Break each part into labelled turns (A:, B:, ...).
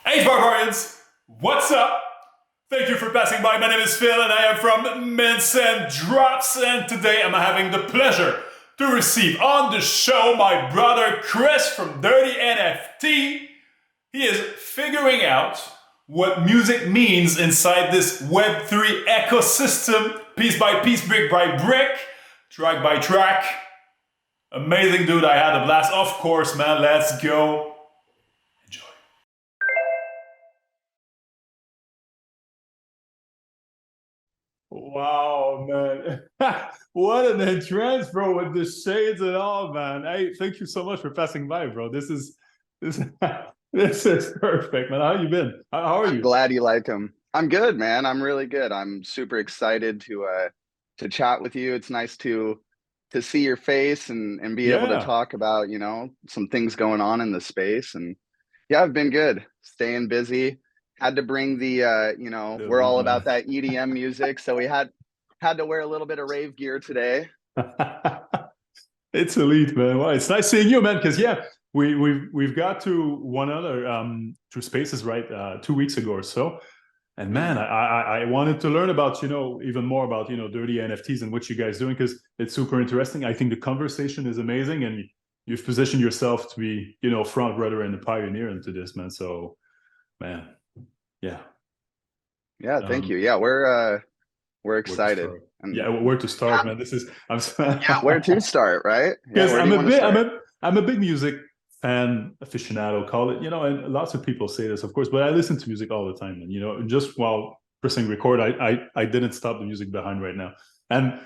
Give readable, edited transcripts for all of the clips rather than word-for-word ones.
A: Hey barbarians, what's up? Thank you for passing by. My name is Phil and I am from Mints and Drops, and today I'm having the pleasure to receive on the show my brother Chris from Derrrty NFT. He is figuring out what music means inside this Web3 ecosystem, piece by piece, brick by brick, track by track. Amazing dude, I had a blast. Of course, man, let's go. Enjoy. Wow, man. What an entrance, bro, with the shades and all, man. Hey, thank you so much for passing by, bro. This this is perfect, man. How you been? How are
B: I'm
A: you?
B: glad you like him. I'm good, man. I'm really good. I'm super excited to chat with you. It's nice to see your face and be able to
A: Yeah.
B: talk about, some things going on in the space. And yeah, I've been good. Staying busy. Had to bring we're all about
A: Man.
B: that EDM music, so we had to wear a little bit of rave gear today.
A: It's elite, man. Well, it's nice seeing you, man. Because yeah, we've got to one other to spaces right 2 weeks ago or so. And man,
B: Mhm.
A: I wanted to learn about, even more about, Derrrty NFTs and what you guys doing, because it's super interesting. I think the conversation is amazing, and you've positioned yourself to be, front runner and a pioneer into this, man. So, man, yeah.
B: Yeah, thank
A: Um,
B: you. Yeah, we're
A: where to
B: excited.
A: start?
B: And
A: Yeah, where to start, man? I'm
B: yeah, where to start, right? Yeah,
A: because
B: where do you want to start?
A: I'm a big music fan aficionado, call it, and lots of people say this, of course, but I listen to music all the time, and just while pressing record, I didn't stop the music behind right now, and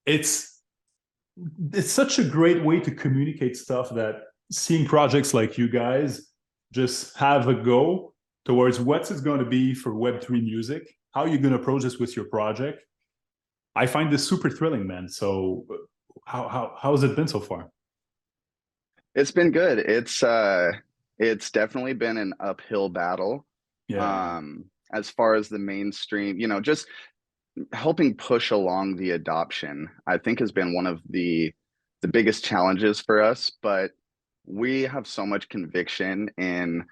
A: it's it's such a great way to communicate stuff that seeing projects like you guys just have a go towards what's it going to be for Web3 music, how you're going to approach this with your project. I find this super thrilling, man. So how has it been so far?
B: It's been good. It's definitely been an uphill battle.
A: Yeah.
B: As far as the mainstream, just helping push along the adoption, I think has been one of the biggest challenges for us, but we have so much conviction in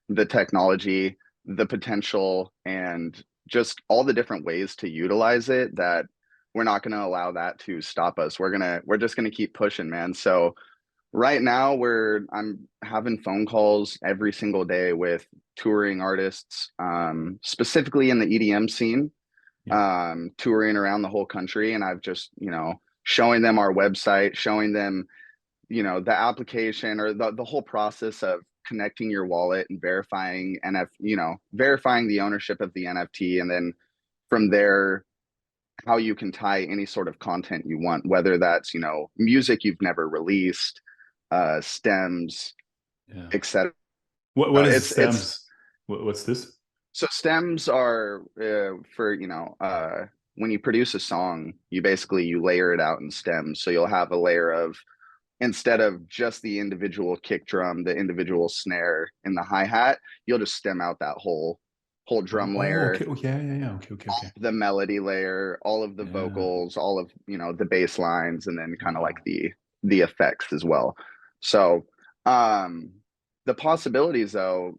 B: the technology, the potential, and just all the different ways to utilize it that we're not going to allow that to stop us. We're just going to keep pushing, man. So right now, I'm having phone calls every single day with touring artists, specifically in the EDM scene,
A: Yeah.
B: touring around the whole country, and I've just showing them our website, showing them the application or the whole process of connecting your wallet and verifying the ownership of the NFT, and then from there how you can tie any sort of content you want, whether that's music you've never released, stems,
A: Yeah.
B: etc.
A: What is
B: It's
A: stems? What's this?
B: So stems are for when you produce a song, you layer it out in stems. So you'll have a layer of, instead of just the individual kick drum, the individual snare and the hi-hat, you'll just stem out that whole drum
A: Oh,
B: layer,
A: okay. Oh, yeah, yeah, yeah. Okay, okay, okay.
B: the melody layer, all of the
A: Yeah.
B: vocals, all of the bass lines, and then kind of like
A: Wow.
B: the effects as well. So um the possibilities though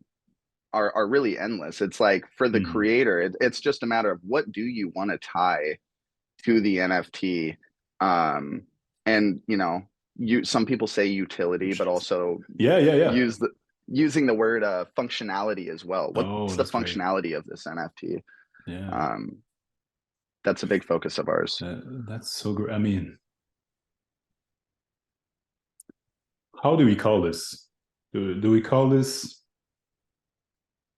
B: are really endless. It's like for the
A: Mhm.
B: creator, it's just a matter of what do you want to tie to the NFT. Um, and some people say utility, but
A: Jeez.
B: also
A: Yeah, yeah, yeah.
B: using the word functionality as well.
A: Oh,
B: What's the
A: that's great.
B: functionality of this NFT?
A: Yeah.
B: Um, that's a big focus of ours.
A: That's so great. I mean, how do we call this? Do we call this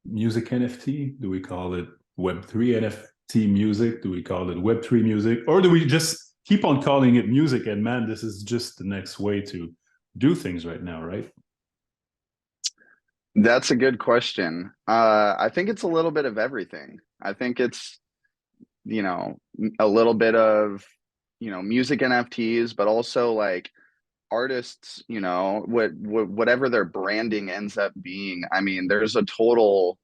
A: music NFT? Do we call it Web3 NFT music? Do we call it Web3 music? Or do we just keep on calling it music? And man, this is just the next way to do things right now, right?
B: That's a good question. I think it's a little bit of everything. I think it's you know a little bit of music NFTs, but also like artists, whatever their branding ends up being. I mean, there's a total,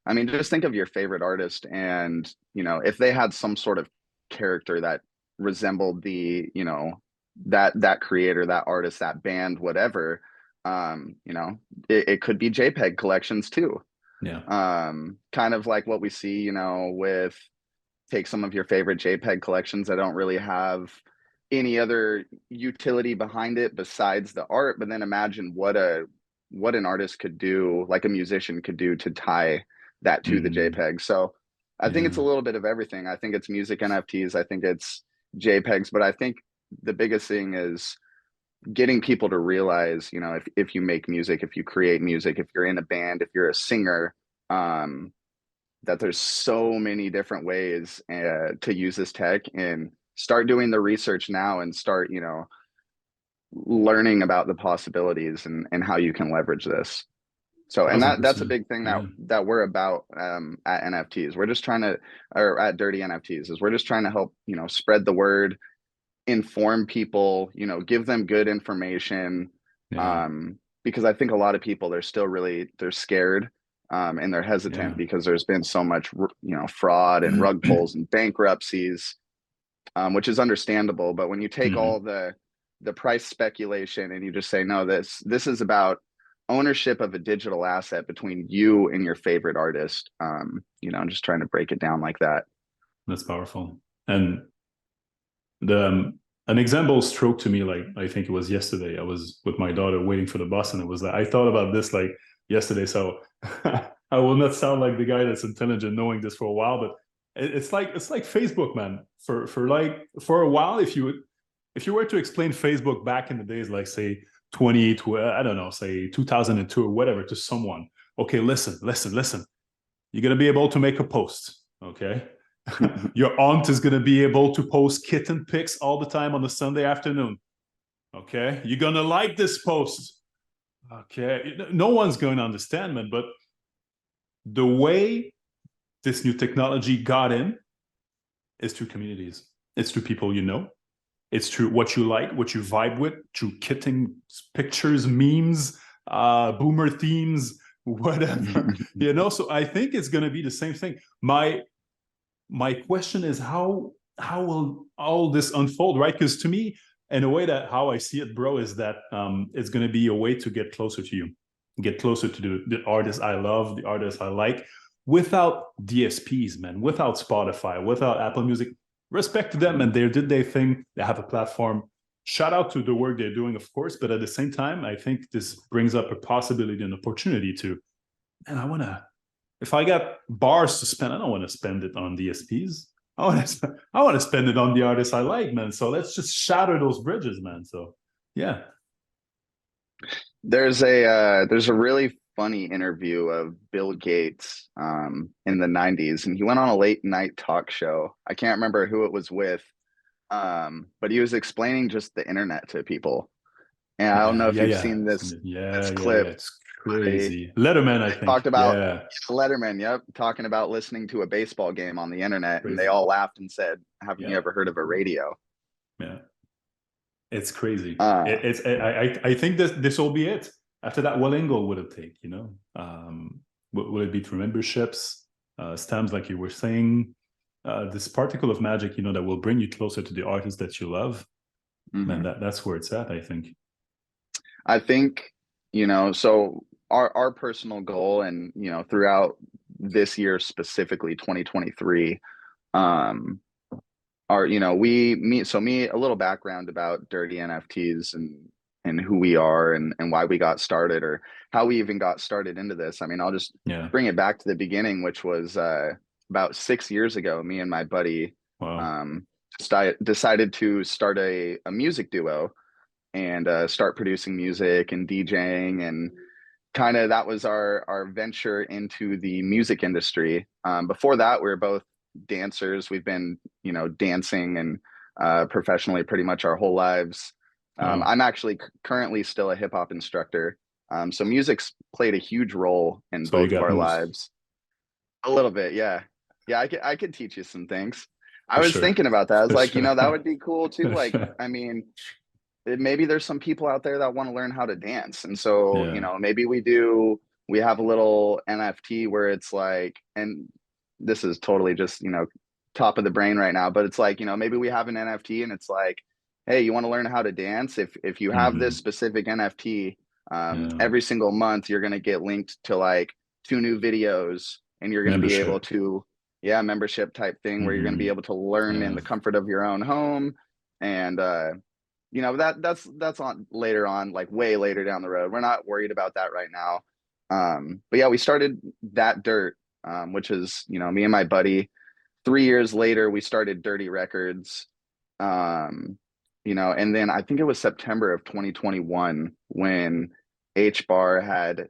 B: I mean, just think of your favorite artist, and if they had some sort of character that resembled that creator, that artist, that band, whatever, it could be JPEG collections too.
A: Yeah.
B: Kind of like what we see, you know, with take some of your favorite JPEG collections that don't really have any other utility behind it besides the art, but then imagine what an artist could do, like a musician could do to tie that to the
A: Mm,
B: JPEG. So I think it's a
A: yeah.
B: little bit of everything. I think it's music NFTs, I think it's JPEGs, but I think the biggest thing is getting people to realize, you know, if you make music, if you create music, if you're in a band, if you're a singer, um, that there's so many different ways to use this tech, and start doing the research now and start, you know, learning about the possibilities and how you can leverage this. So, and that's a
A: 1,000%.
B: big thing
A: Yeah.
B: that we're about at NFTs. We're just trying to, or at Derrty NFTs, is we're just trying to help, you know, spread the word, inform people, you know, give them good information.
A: Yeah.
B: Because I think a lot of people, they're scared, and they're hesitant
A: Yeah.
B: because there's been so much, you know, fraud and rug pulls and bankruptcies, which is understandable. But when you take
A: Hmm.
B: all the price speculation and you just say, no, this is about ownership of a digital asset between you and your favorite artist. You know, I'm just trying to break it down like that.
A: That's powerful. And the an example stroke to me, like I think it was yesterday. I was with my daughter waiting for the bus, and it was like I thought about this like yesterday. So I will not sound like the guy that's intelligent knowing this for a while, but it's like Facebook, man. For a while, if you were to explain Facebook back in the days, like say 20 to I don't know, say 2002 or whatever, to someone, okay, listen, you're gonna be able to make a post, okay? Your aunt is going to be able to post kitten pics all the time on a Sunday afternoon. Okay. You're going to like this post. Okay. No one's going to understand, man. But the way this new technology got in is through communities, it's through people you know, it's through what you like, what you vibe with, through kitten pictures, memes, boomer themes, whatever. You know, so I think it's going to be the same thing. My question is how will all this unfold, right? Because to me, in a way, that how I see it, bro, is that it's going to be a way to get closer to you, get closer to the artists I love, the artists I like, without DSPs, man, without Spotify, without Apple Music. Respect to them, and they did their thing. They have a platform. Shout out to the work they're doing, of course, but at the same time, I think this brings up a possibility and opportunity to, and I want to, if I got bars to spend, I don't want to spend it on DSPs. I want to spend it on the artists I like, man. So let's just shatter those bridges, man. So yeah.
B: There's a really funny interview of Bill Gates in the 90s, and he went on a late night talk show. I can't remember who it was with, but he was explaining just the internet to people. And I don't know if you've
A: Yeah.
B: seen this
A: Yeah.
B: clip.
A: It's
B: They
A: crazy. Letterman, I
B: talked
A: think.
B: about
A: Yeah.
B: Letterman, yep, talking about listening to a baseball game on the internet, and they
A: Crazy.
B: all laughed and said, "Haven't you
A: Yeah.
B: ever heard of a radio?"
A: Yeah. It's crazy.
B: Uh,
A: I think this will be it. After that, what angle would it take? You know, will it be through memberships, stamps, like you were saying? This particle of magic, you know, that will bring you closer to the artist that you love. Man,
B: mhm.
A: that's where it's at, I think.
B: I think, you know, so our personal goal, and you know, throughout this year specifically 2023, um are, you know, me a little background about Derrty NFTs and who we are and why we got started, or how we even got started into this. I mean, I'll just
A: Yeah.
B: bring it back to the beginning, which was about 6 years ago. Me and my buddy
A: Wow.
B: um decided to start a music duo, and start producing music and DJing, and kind of that was our venture into the music industry. Before that, we were both dancers. We've been, you know, dancing and professionally pretty much our whole lives.
A: Wow.
B: I'm actually currently still a hip hop instructor. So music's played a huge role in
A: So you
B: both of
A: got
B: our
A: moves
B: lives. A little bit, yeah. Yeah, I could teach you some things. I
A: for
B: was
A: sure.
B: thinking about that. I was
A: For
B: like, you
A: sure.
B: know, that would be cool too.
A: For
B: Like,
A: sure.
B: I mean, maybe there's some people out there that want to learn how to dance. And so, you
A: Yeah.
B: know, maybe we have a little NFT where it's like, and this is totally just, you know, top of the brain right now, but it's like, you know, maybe we have an NFT and it's like, hey, you want to learn how to dance? If you have this
A: Mhm.
B: specific NFT,
A: Yeah.
B: every single month you're going to get linked to like 2 new videos, and you're going to be able to, membership type thing where you're going to be able to learn in the comfort of your own home. And, that's on later on, like way later down the road. We're not worried about that right now. But yeah, we started that Dirt, which is, me and my buddy. 3 years later, we started Derrty Records. And then I think it was September of 2021 when HBAR had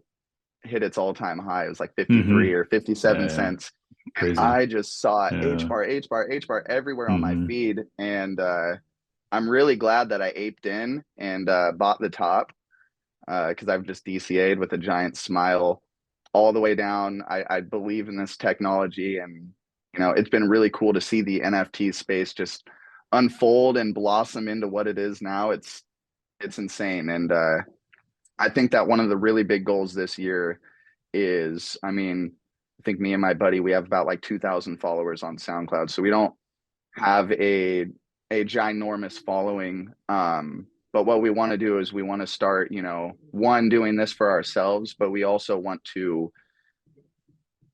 B: hit its all-time high. It was like 53 or 57 cents.
A: Crazy.
B: I just saw HBAR everywhere on my feed. And I'm really glad that I aped in and bought the top, because I've just DCA'd with a giant smile all the way down. I believe in this technology, and it's been really cool to see the NFT space just unfold and blossom into what it is now. It's insane. And I think that one of the really big goals this year is, I think me and my buddy, we have about like 2,000 followers on SoundCloud. So we don't have a ginormous following. But what we want to do is we want to start, one, doing this for ourselves, but we also want to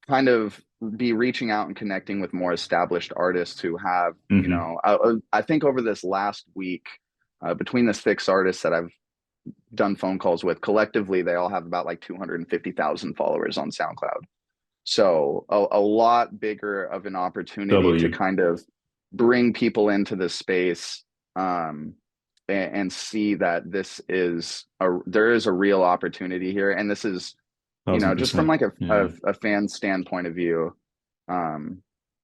B: kind of be reaching out and connecting with more established artists who have, I think over this last week, between the 6 artists that I've done phone calls with, collectively, they all have about like 250,000 followers on SoundCloud. So a lot bigger of an opportunity to kind of bring people into the space, and see that there is a real opportunity here. And this is, just from like a fan standpoint of view,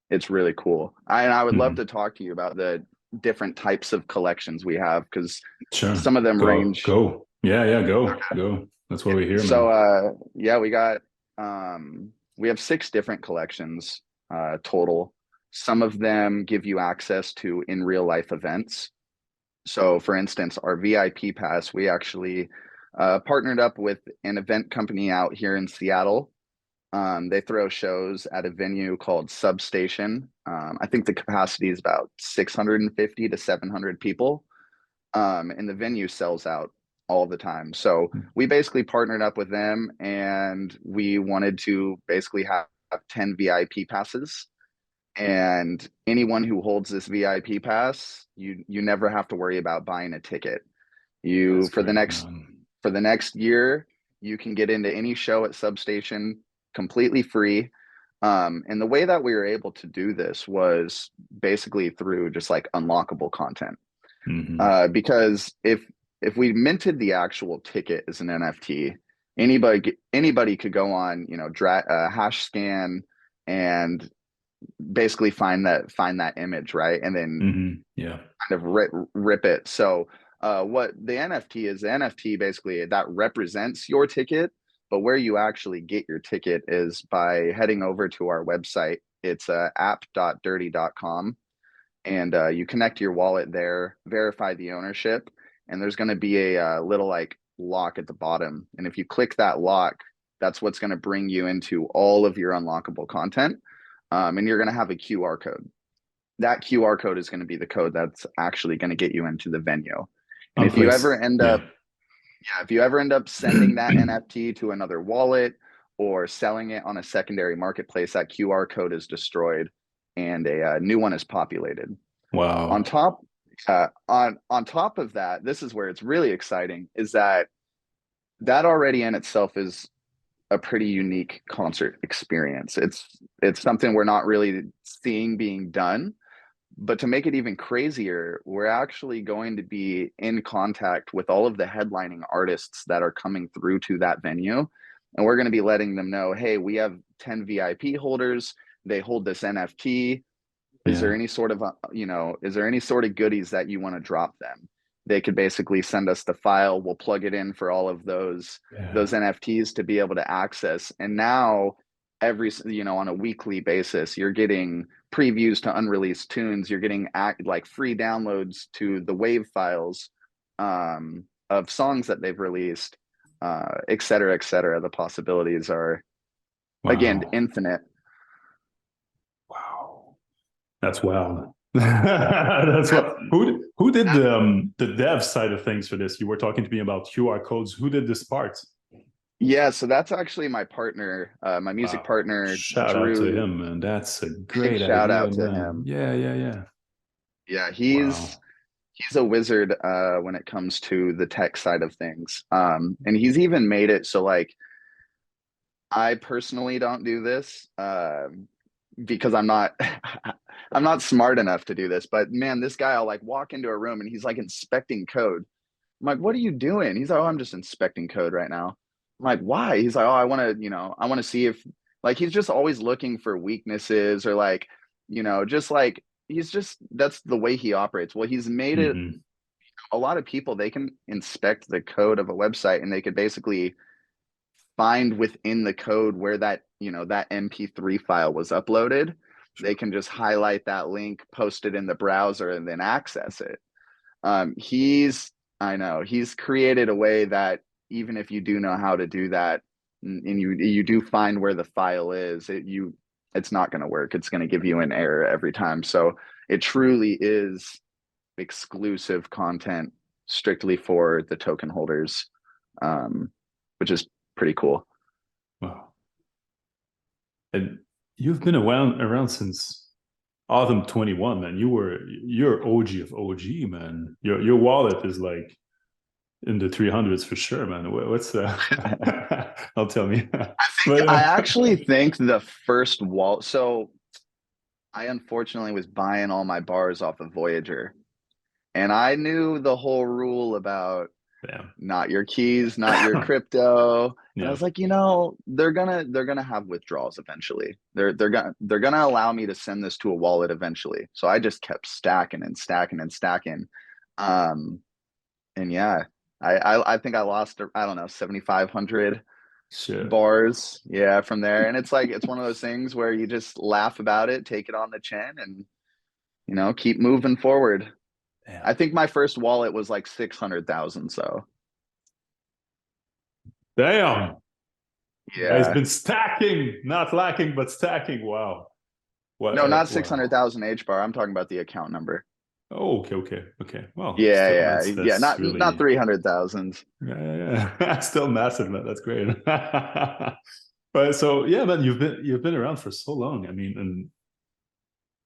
B: it's really cool. I would love to talk to you about the different types of collections we have, because some of them range.
A: Go. That's what we hear.
B: So we have 6 different collections total. Some of them give you access to in real life events. So for instance, our VIP pass, we actually partnered up with an event company out here in Seattle. They throw shows at a venue called Substation. I think the capacity is about 650 to 700 people. And the venue sells out all the time. So we basically partnered up with them, and we wanted to basically have 10 VIP passes. And anyone who holds this VIP pass, you never have to worry about buying a ticket. For the next year, you can get into any show at Substation completely free. And the way that we were able to do this was basically through just like unlockable content. Because if we minted the actual ticket as an NFT, anybody could go on, hash scan and basically find that image, right? And then kind of rip it. So what the NFT basically that represents your ticket, but where you actually get your ticket is by heading over to our website. It's app.derrty.com, and you connect your wallet there, verify the ownership, and there's going to be a little like lock at the bottom. And if you click that lock, that's what's going to bring you into all of your unlockable content. And you're going to have a QR code. That QR code is going to be the code that's actually going to get you into the venue. And if you ever end up sending that NFT to another wallet or selling it on a secondary marketplace, that QR code is destroyed and a new one is populated.
A: Wow.
B: On top of that, this is where it's really exciting, is that already in itself is a pretty unique concert experience. It's something we're not really seeing being done. But to make it even crazier, we're actually going to be in contact with all of the headlining artists that are coming through to that venue. And we're going to be letting them know, hey, we have 10 VIP holders. They hold this NFT. Is there any sort of, goodies that you want to drop them? They could basically send us the file. We'll plug it in for all of those NFTs to be able to access. And now on a weekly basis, you're getting previews to unreleased tunes. You're getting like free downloads to the wave files of songs that they've released, et cetera, et cetera. The possibilities are, again, infinite.
A: Wow. That's wild. That's what. Who did the dev side of things for this? You were talking to me about QR codes. Who did this part?
B: Yeah, so that's actually my partner, my music
A: Wow.
B: partner,
A: Shout out to
B: Drew.
A: him, man. That's a great
B: Shout
A: idea,
B: out to
A: man.
B: him.
A: Yeah, yeah, yeah.
B: Yeah,
A: Wow.
B: he's a wizard when it comes to the tech side of things. And he's even made it so like I personally don't do this because I'm not I'm not smart enough to do this. But man, this guy, I'll like walk into a room and he's like inspecting code. I'm like, what are you doing? He's like, oh, I'm just inspecting code right now. I'm like, why? He's like, oh, I want to, I want to see if like he's just always looking for weaknesses or like, just like he's just that's the way he operates. Well, he's made it
A: Hmm.
B: a lot of people they can inspect the code of a website and they could basically find within the code where that that mp3 file was uploaded. They can just highlight that link, post it in the browser, and then access it. He's I know he's created a way that even if you do know how to do that and you do find where the file is, it's not going to work. It's going to give you an error every time. So it truly is exclusive content strictly for the token holders, which is pretty cool.
A: Wow. And you've been around since Autumn 21, man. You're OG of OG, man. Your wallet is like in the 300s for sure, man. What's I'll tell me. But
B: I actually think the first wall. So I unfortunately was buying all my bars off of Voyager, and I knew the whole rule about
A: damn.
B: not your keys, not your crypto. And I
A: Yeah.
B: was like, they're gonna have withdrawals eventually. They're gonna allow me to send this to a wallet eventually. So I just kept stacking and stacking and stacking. Um, and yeah, I think I lost I don't know 7,500
A: Shit.
B: bars, yeah, from there. And it's like it's one of those things where you just laugh about it, take it on the chin, and keep moving forward.
A: Damn.
B: I think my first wallet was like 600,000. So
A: Damn. Guy's
B: yeah,
A: been stacking, not lacking, but stacking. Wow. What?
B: no, not six
A: Wow.
B: hundred thousand H bar. I'm talking about the account number.
A: Oh, okay, okay, okay. Well,
B: Yeah,
A: still,
B: yeah, yeah.
A: that's
B: Not
A: really
B: 300,000.
A: yeah, yeah, yeah. Still massive, man. That's great. But so yeah, man, you've been around for so long. I mean, and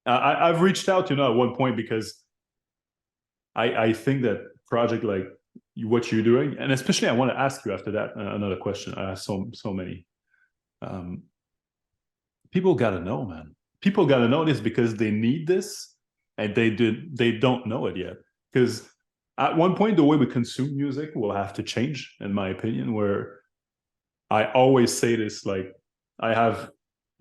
A: I've reached out, at one point because I think that project like what you're doing, and especially I want to ask you after that another question. I have so many. Um, People got to know, man. People got to know this because they need this, and they don't know it yet. Because at one point, the way we consume music will have to change, in my opinion. Where I always say this, like I have,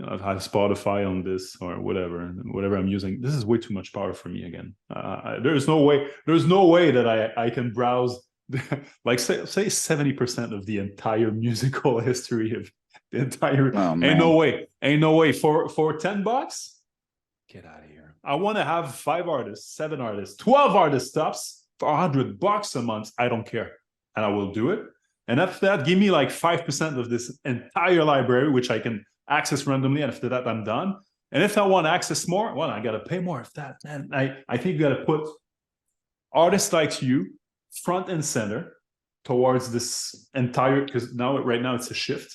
A: I've had Spotify on this or whatever I'm using. This is way too much power for me again. There's no way that I can browse like say 70% of the entire musical history of the entire.
B: Oh
A: Ain't no
B: man.
A: way, ain't no way for $10. Get out of here. I want to have 5 artists, 7 artists, 12 artists stops for $100 a month. I don't care, and I will do it. And after that, give me like 5% of this entire library, which I can access randomly. And after that, I'm done. And if I want to access more, well, I got to pay more. If that, man, I think you got to put artists like you front and center towards this entire, because right now it's a shift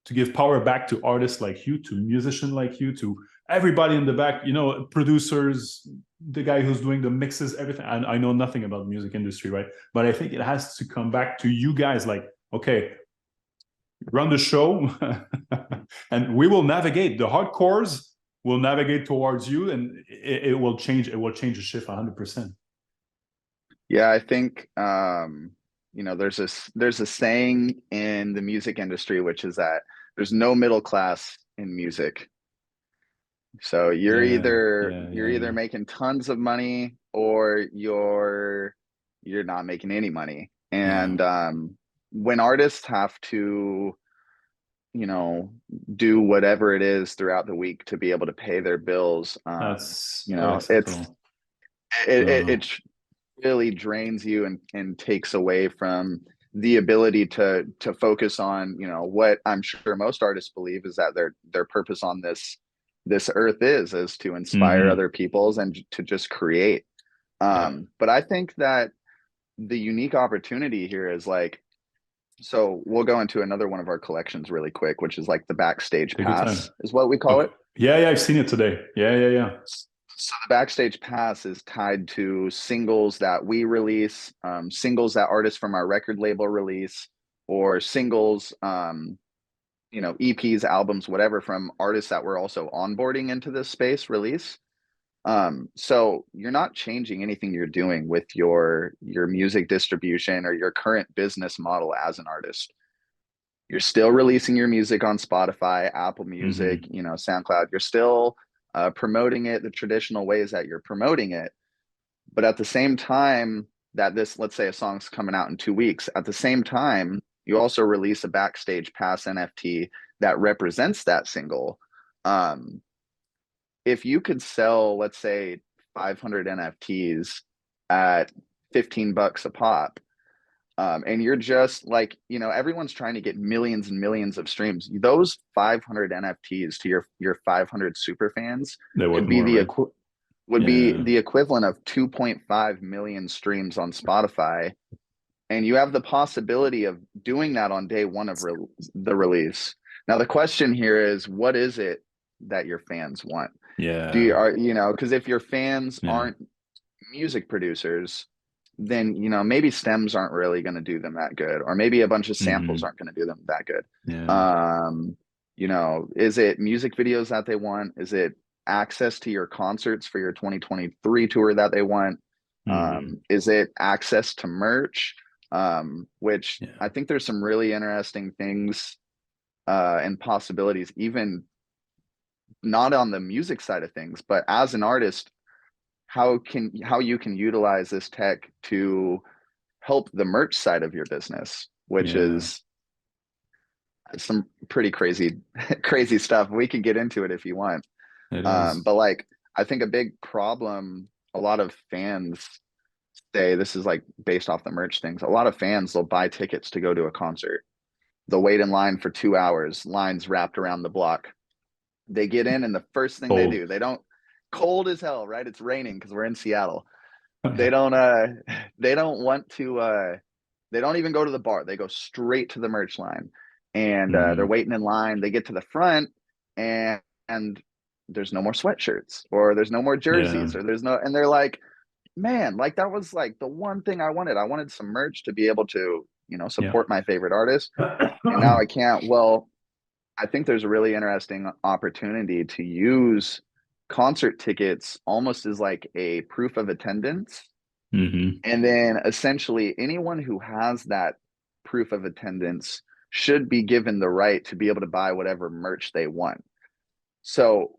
A: to give power back to artists like you, to musicians like you, to everybody in the back, producers, the guy who's doing the mixes, everything. I know nothing about the music industry, right? But I think it has to come back to you guys like, okay, run the show and we will navigate. The hardcores will navigate towards you and it will change. It will change the shift 100%.
B: Yeah, I think there's a saying in the music industry which is that there's no middle class in music. So you're
A: Yeah,
B: either
A: yeah,
B: you're
A: yeah,
B: either
A: yeah.
B: making tons of money or you're not making any money.
A: Yeah.
B: And when artists have to, you know, do whatever it is throughout the week to be able to pay their bills,
A: That's
B: it's
A: unacceptable.
B: it,
A: No,
B: it,
A: no.
B: it really drains you and takes away from the ability to focus on what I'm sure most artists believe is that their purpose on this earth is to inspire
A: Mm-hmm.
B: other peoples and to just create.
A: Yeah.
B: But I think that the unique opportunity here is like So we'll go into another one of our collections really quick, which is like the Backstage
A: Take your
B: Pass,
A: time.
B: is what we call
A: Okay.
B: it.
A: Yeah, yeah, I've seen it today. Yeah, yeah, yeah.
B: So the Backstage Pass is tied to singles that we release, singles that artists from our record label release, or singles, EPs, albums, whatever, from artists that we're also onboarding into this space release. So you're not changing anything you're doing with your music distribution or your current business model as an artist. You're still releasing your music on Spotify, Apple Music,
A: Mm-hmm.
B: SoundCloud. You're still promoting it the traditional ways that you're promoting it. But at the same time that let's say a song's coming out in 2 weeks, at the same time, you also release a Backstage Pass NFT that represents that single. Um, if you could sell, let's say, 500 NFTs at $15 a pop, and you're just like, everyone's trying to get millions and millions of streams. Those 500 NFTs to your 500 super fans
A: They're worth
B: could be
A: more, right?
B: would be
A: Yeah.
B: the equivalent of 2.5 million streams on Spotify. And you have the possibility of doing that on day one of the release. Now, the question here is, what is it that your fans want?
A: Yeah.
B: Because if your fans
A: Yeah.
B: aren't music producers, then maybe stems aren't really going to do them that good, or maybe a bunch of samples
A: Mm-hmm.
B: aren't going to do them that good.
A: Yeah.
B: Is it music videos that they want? Is it access to your concerts for your 2023 tour that they want?
A: Mm-hmm.
B: Is it access to merch? Which
A: Yeah.
B: I think there's some really interesting things and possibilities, even not on the music side of things, but as an artist, how you can utilize this tech to help the merch side of your business, which
A: Yeah.
B: is some pretty crazy crazy stuff. We can get into it if you want.
A: It is.
B: But like, I think a big problem, a lot of fans say, this is like based off the merch things, a lot of fans, they'll buy tickets to go to a concert, they'll wait in line for 2 hours, lines wrapped around the block. They get in, and the first thing they
A: Cold.
B: do, they don't, cold as hell, right? It's raining because we're in Seattle. They
A: Yeah.
B: don't they don't want to they don't even go to the bar. They go straight to the merch line, and they're
A: Mm-hmm.
B: waiting in line. They get to the front, and there's no more sweatshirts, or there's no more
A: Yeah.
B: jerseys, or there's no, and they're like, man, like that was like the one thing I wanted. I wanted some merch to be able to,
A: Yeah.
B: support my favorite artist, and now I can't. Well, I think there's a really interesting opportunity to use concert tickets almost as like a proof of attendance.
A: Mm-hmm.
B: And then essentially anyone who has that proof of attendance should be given the right to be able to buy whatever merch they want. So,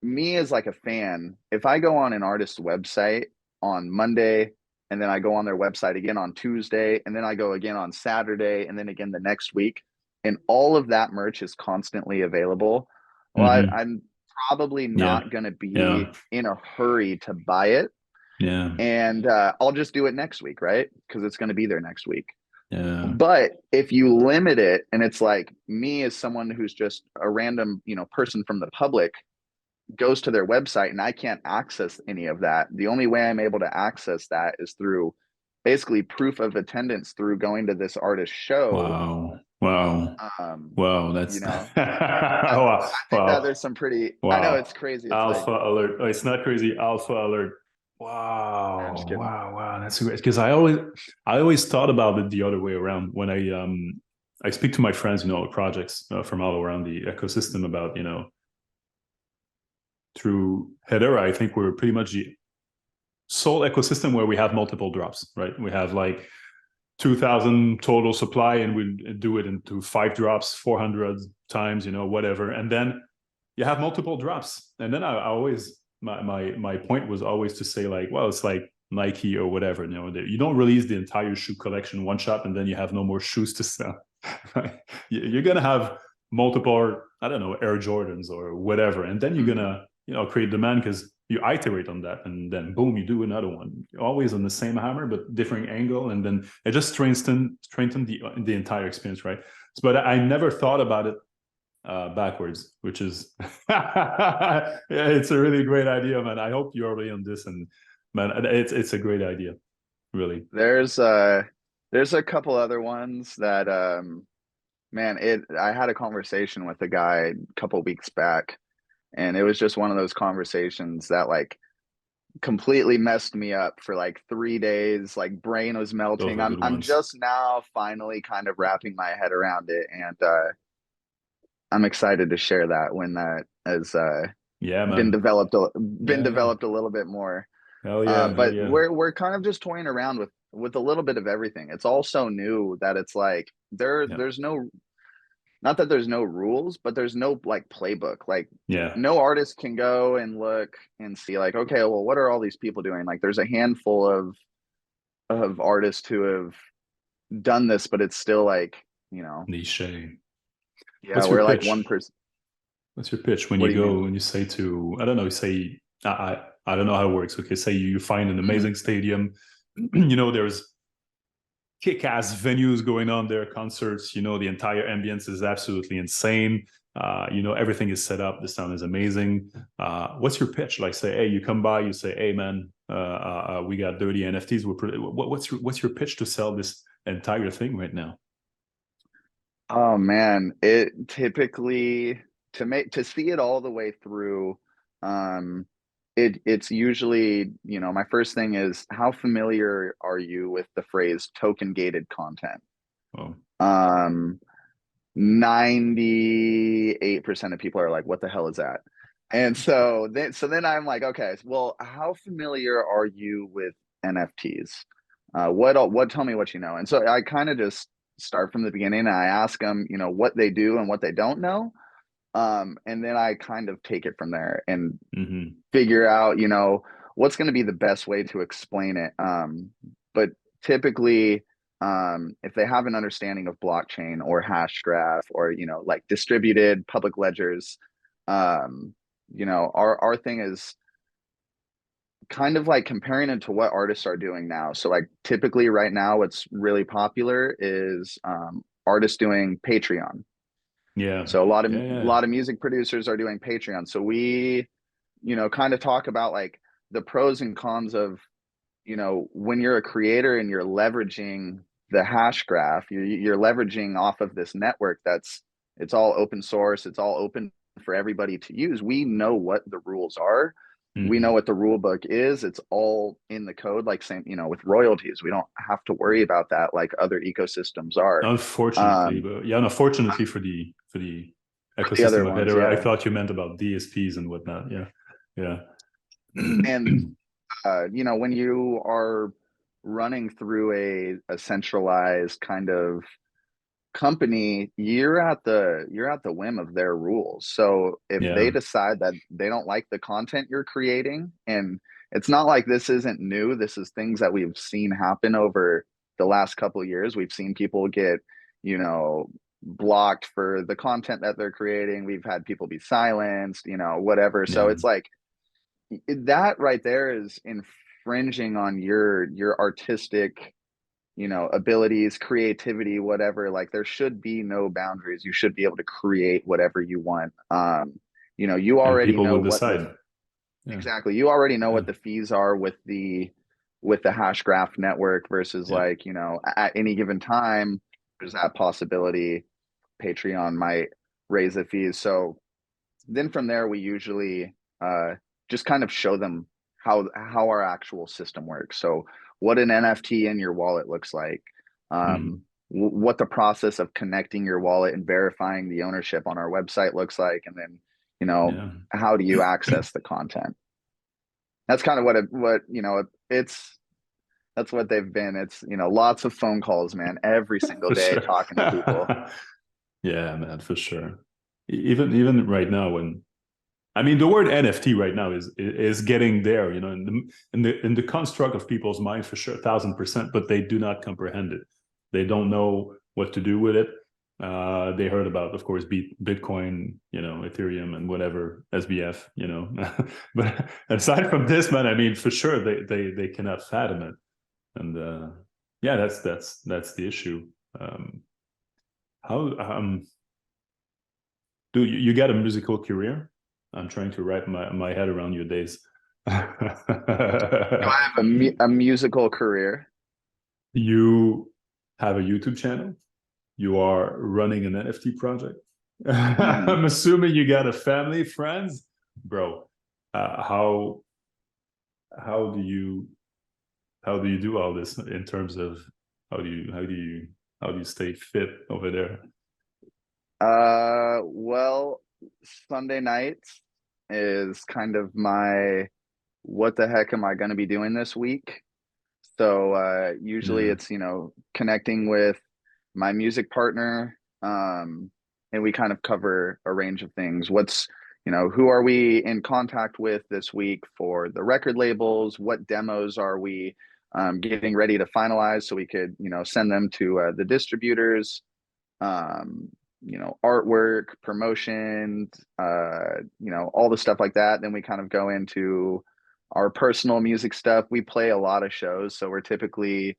B: me as like a fan, if I go on an artist's website on Monday, and then I go on their website again on Tuesday, and then I go again on Saturday, and then again the next week, and all of that merch is constantly available, well,
A: Mm-hmm.
B: I'm probably
A: Yeah.
B: not going to
A: Yeah.
B: be in a hurry to buy it,
A: Yeah.
B: and I'll just do it next week, right? Because it's going to be there next week.
A: Yeah.
B: But if you limit it, and it's like me as someone who's just a random, person from the public, goes to their website and I can't access any of that. The only way I'm able to access that is through basically proof of attendance through going to this artist show.
A: Wow. Wow.
B: Um,
A: Wow.
B: you
A: That's
B: know,
A: wow.
B: I think that
A: Wow.
B: there's some pretty, I know it's
A: Wow.
B: crazy. It's like,
A: Alpha alert. Oh, it's not crazy. Alpha alert.
B: I'm just
A: Wow.
B: kidding.
A: Wow. Wow. That's great. Because I always thought about it the other way around when I speak to my friends, projects from all around the ecosystem about, through Hedera, I think we're pretty much the sole ecosystem where we have multiple drops, right? We have like 2,000 total supply, and we do it into 5 drops, 400 times, whatever. And then you have multiple drops. And then I always, my point was always to say like, well, it's like Nike or whatever, you don't release the entire shoe collection one shot and then you have no more shoes to sell. You're going to have multiple, I don't know, Air Jordans or whatever. And then you're going to, create demand because you iterate on that, and then boom, you do another one, always on the same hammer but different angle, and then it just strengthen the entire experience, right? But I never thought about it backwards, which is yeah, it's a really great idea, man. I hope you're already on this, and man, it's a great idea, really.
B: there's There's a couple other ones that man, I had a conversation with a guy a couple weeks back, and it was just one of those conversations that like completely messed me up for like 3 days. Like brain was
A: Those
B: melting.
A: are
B: I'm
A: good
B: I'm
A: ones.
B: just now finally kind of wrapping my head around it, and I'm excited to share that when that has
A: Yeah,
B: been
A: man.
B: developed been
A: Yeah, yeah.
B: developed a little bit more.
A: Hell yeah, hell
B: But
A: yeah.
B: we're kind of just toying around with a little bit of everything. It's all so new that it's like
A: Yeah,
B: there's no, not that there's no rules, but there's no like playbook. Like
A: yeah.
B: no artist can go and look and see like, okay, well, what are all these people doing? Like there's a handful of artists who have done this, but it's still like, you know,
A: Niche.
B: yeah,
A: What's your
B: we're like
A: pitch?
B: 1%.
A: What's your pitch when
B: What
A: you
B: do you mean?
A: go and you say to, I don't know, say, I don't know how it works. Okay, say you find an
B: Mhm.
A: amazing stadium, you know, there's kick-ass venues going on there, concerts, you know, the entire ambience is absolutely insane. You know, everything is set up, the sound is amazing. What's your pitch? Like say, hey, you come by, you say, hey man, we got dirty NFTs. What's your pitch to sell this entire thing right now?
B: Oh man, it typically, to see it all the way through, um, it's usually, you know, my first thing is how familiar are you with the phrase token gated content?
A: Oh,
B: Um, 98% of people are like, what the hell is that? And so then I'm like, okay, well, how familiar are you with NFTs? What tell me what you know. And so I kind of just start from the beginning and I ask them, you know, what they do and what they don't know. And then I kind of take it from there and
A: mm-hmm.
B: figure out, you know, what's going to be the best way to explain it. But typically, if they have an understanding of blockchain or hash graph or, you know, like distributed public ledgers, um, you know, our thing is kind of like comparing it to what artists are doing now. So like typically right now, what's really popular is artists doing Patreon.
A: Yeah,
B: So a lot of
A: yeah, yeah,
B: music producers are doing Patreon. So we, you know, kind of talk about like the pros and cons of, you know, when you're a creator and you're leveraging the hash graph, you're leveraging off of this network that's, it's all open source, it's all open for everybody to use. We know what the rules are. We know
A: mm-hmm.
B: what the rule book is. It's all in the code, like same, you know, with royalties. We don't have to worry about that like other ecosystems are.
A: Unfortunately,
B: Um,
A: but yeah, unfortunately for the
B: for the other
A: ecosystem of
B: ones,
A: Hedera, I
B: yeah.
A: thought you meant about DSPs and whatnot. Yeah, yeah.
B: And you know, when you are running through a centralized kind of company, you're at the whim of their rules. So if they
A: Yeah.
B: decide that they don't like the content you're creating, and it's not like this isn't new, this is things that we've seen happen over the last couple of years. We've seen people get, you know, blocked for the content that they're creating. We've had people be silenced, you know, whatever. So
A: Yeah.
B: it's like that right there is infringing on your artistic, you know, abilities, creativity, whatever. Like there should be no boundaries. You should be able to create whatever you want. You know, you
A: And
B: already
A: people
B: know
A: will
B: what the,
A: decide. Yeah.
B: exactly, you already know
A: Yeah.
B: what the fees are with the hash graph network versus
A: Yeah.
B: like, you know, at any given time there's that possibility Patreon might raise the fees. So then from there we usually just kind of show them how our actual system works. So what an NFT in your wallet looks like,
A: Mm.
B: what the process of connecting your wallet and verifying the ownership on our website looks like, and then, you know,
A: Yeah.
B: how do you access the content. That's kind of what you know, it's that's what they've been. It's, you know, lots of phone calls, man, every single
A: For
B: day
A: sure.
B: talking to people.
A: Yeah, man, for sure. Even right now, when I mean the word NFT right now is getting there, you know, in the construct of people's mind for sure, 1,000%, but they do not comprehend it. They don't know what to do with it. They heard about, of course, Bitcoin, you know, Ethereum, and whatever SBF, you know. But aside from this, man, I mean, for sure, they cannot fathom it, and yeah, that's the issue. Um, how do you got a musical career? I'm trying to wrap my head around your days.
B: Do I have a musical career?
A: You have a YouTube channel. You are running an NFT project.
B: Mhm.
A: I'm assuming you got a family, friends, bro. How how do you do all this in terms of how do you stay fit over there?
B: Well, Sunday nights is kind of my what the heck am I going to be doing this week? So usually
A: Yeah,
B: it's, connecting with my music partner, and we kind of cover a range of things. Who are we in contact with this week for the record labels? What demos are we getting ready to finalize so we could, send them to the distributors? um, Artwork, promotion, all the stuff like that. Then we kind of go into our personal music stuff. We play a lot of shows, so we're typically,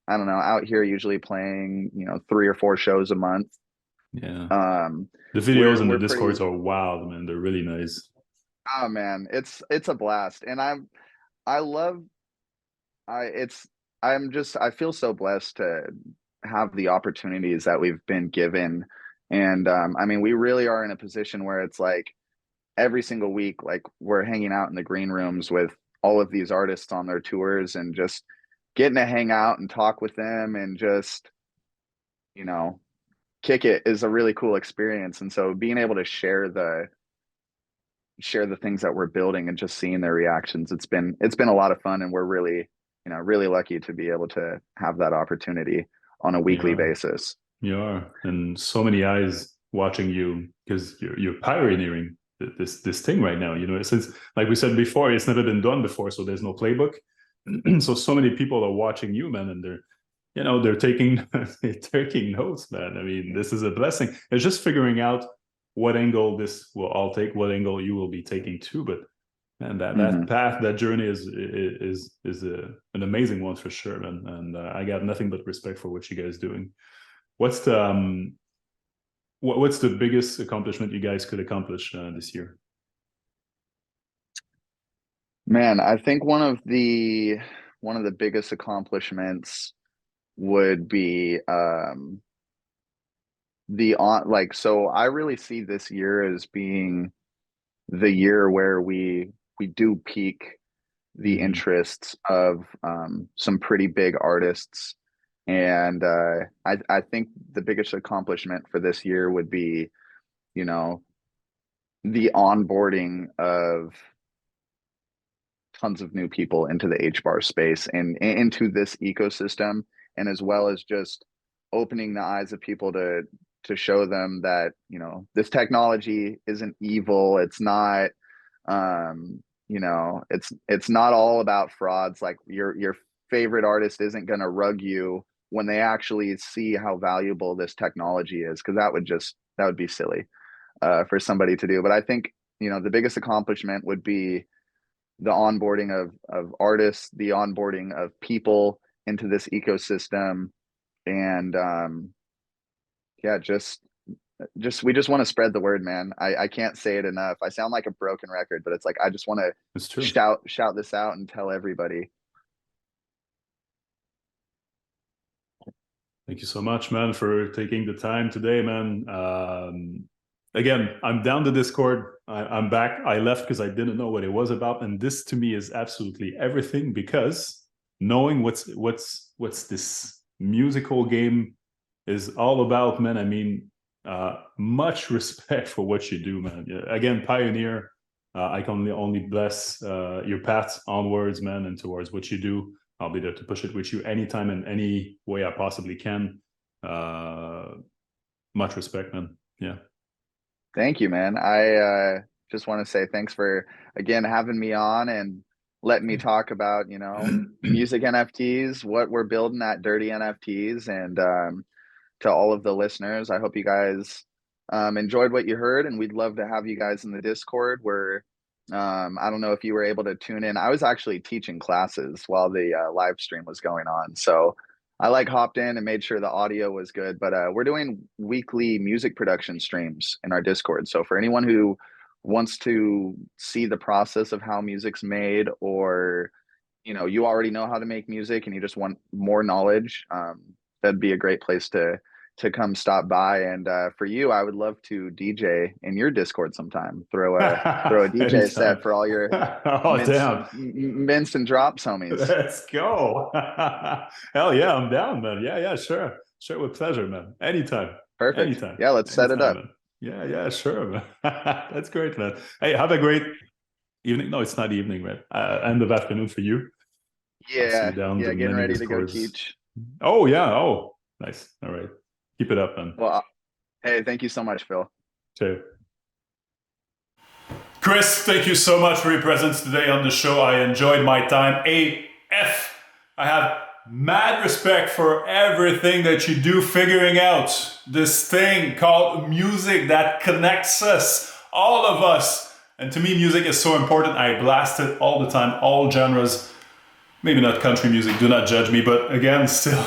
B: I don't know, out here usually playing, 3 or 4 shows a month.
A: yeah.
B: Um,
A: The videos
B: we're
A: in the
B: we're pretty,
A: discords are wild, man. They're really nice.
B: oh man, it's a blast, and I love I it's I feel so blessed to have the opportunities that we've been given. And I mean, we really are in a position where it's like every single week, like we're hanging out in the green rooms with all of these artists on their tours and just getting to hang out and talk with them and just, you know, kick it is a really cool experience. And so being able to share the things that we're building and just seeing their reactions, it's been a lot of fun, and we're really, really lucky to be able to have that opportunity on a weekly
A: Yeah,
B: basis.
A: you are, and so many eyes watching you because you're pioneering this thing right now. Since like we said before, it's never been done before, so there's no playbook. So many people are watching you, man, and they're taking they're taking notes, man. I mean, this is a blessing. It's just figuring out what angle this will all take, what angle you will be taking too. But man, that
B: Hmm.
A: path, that journey is an amazing one for sure, man. And I got nothing but respect for what you guys doing. What's the what's the biggest accomplishment you guys could accomplish this year?
B: Man, I think one of the biggest accomplishments would be the on like so I really see this year as being the year where we do peak the
A: Mm-hmm.
B: interests of some pretty big artists. And I think the biggest accomplishment for this year would be, you know, the onboarding of tons of new people into the HBAR space and into this ecosystem, and as well as just opening the eyes of people to show them that, this technology isn't evil. It's not, it's not all about frauds. Like your favorite artist isn't going to rug you when they actually see how valuable this technology is, because that would be silly for somebody to do. But I think, the biggest accomplishment would be the onboarding of artists, the onboarding of people into this ecosystem. And yeah, just we just want to spread the word, man. I can't say it enough. I sound like a broken record, but it's like I just want to
A: It's true.
B: shout this out and tell everybody.
A: Thank you so much, man, for taking the time today, man. Again, I'm down the Discord. I'm back. I left because I didn't know what it was about, and this to me is absolutely everything. Because knowing what's this musical game is all about, man. I mean, much respect for what you do, man. Yeah, again, pioneer. I can only bless your path onwards, man, and towards what you do. I'll be there to push it with you anytime and any way I possibly can. Uh, Much respect, man. Yeah.
B: Thank you, man. I just want to say thanks for again having me on and letting me talk about, music NFTs, what we're building at Derrty NFTs. And to all of the listeners, I hope you guys enjoyed what you heard, and we'd love to have you guys in the Discord where I don't know if you were able to tune in. I was actually teaching classes while the live stream was going on. So I hopped in and made sure the audio was good. But we're doing weekly music production streams in our Discord. So for anyone who wants to see the process of how music's made, or you already know how to make music and you just want more knowledge, that'd be a great place to come stop by. And for you, I would love to DJ in your Discord sometime. Throw a DJ
A: Anytime.
B: set for all your
A: Oh, damn.
B: mints and drops homies.
A: Let's go. Hell yeah, I'm down, man. Yeah, sure. Sure, with pleasure, man. Anytime.
B: Perfect.
A: Anytime.
B: Yeah, let's set it
A: Anytime,
B: up.
A: man. Yeah, sure, man. That's great, man. Hey, have a great evening. No, it's not evening, man. End of afternoon for you. I'll see you down the
B: Getting
A: many
B: ready to go
A: Discords.
B: teach.
A: Oh, yeah. Oh, nice. All right. Keep it up, man.
B: Well, hey, thank you so much, Phil.
A: Ciao. Chris, thank you so much for your presence today on the show. I enjoyed my time AF. I have mad respect for everything that you do, figuring out this thing called music that connects us, all of us. And to me, music is so important. I blast it all the time, all genres. Maybe not country music, do not judge me, but again, still,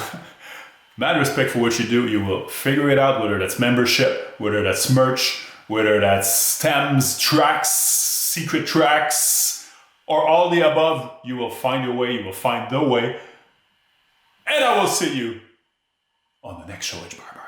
A: mad respect for what you do. You will figure it out, whether that's membership, whether that's merch, whether that's stems, tracks, secret tracks, or all the above. You will find your way, you will find the way. And I will see you on the next show, HBar.